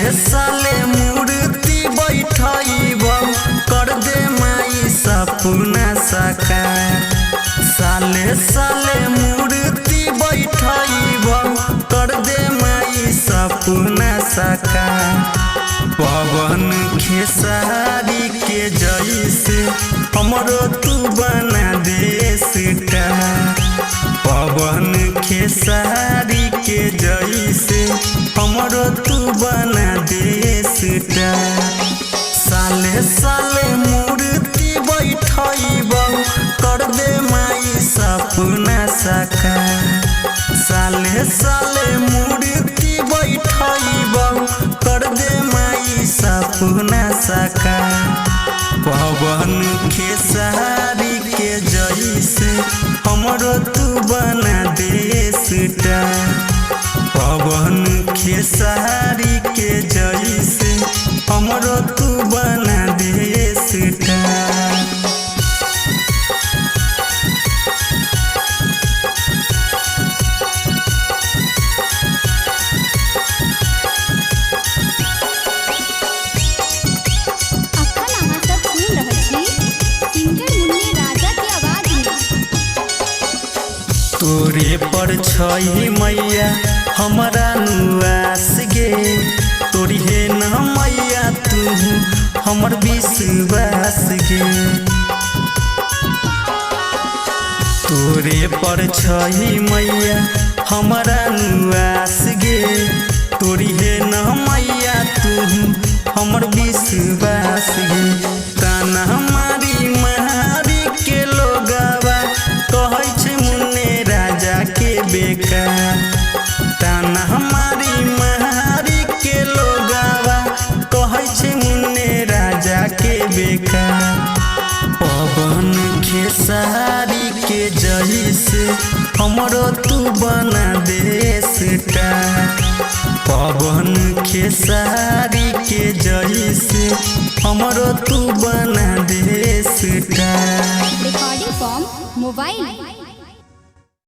साले साले मूर्ति बैठब कर दे माई सपना साकार। साले साले मूर्ति बैठब कर दे माई सपना साकार। पवन खेसारी के जैसे हमरो तू बना दे स्टार। पवन खेसारी के जैसे हमरो तू बना दे स्टार। साले साले मूर्ति बैठब कर दे माई सपना साकार। साले साले मूर्ति बैठब कर दे माई सपना साकार। पवन खेसारी के जैसे हमरो तू बना दे स्टार। पवन खेसारी के जैसे हमरो तू बना दे स्टार। तोरे पर छई मैया हमारा नुआस गे। तोरी है न मैया तू हमर विश्वास गे। तोरे पर छई मैया हमारा नुआस गे। तोरी है न मैया तू हमर विश्वास गे। ताना मारी मारी के लोगवा कहै छै मुन्ने राजा के बेकार। ताना हमारी मारी के लोगवा कहै छै मुन्ने राजा के बेकार। पवन खेसारी के जैसे हमरो तू बना दे स्टार। पवन खेसारी के जैसे हमरो तू बना दे स्टार। Recording from mobile.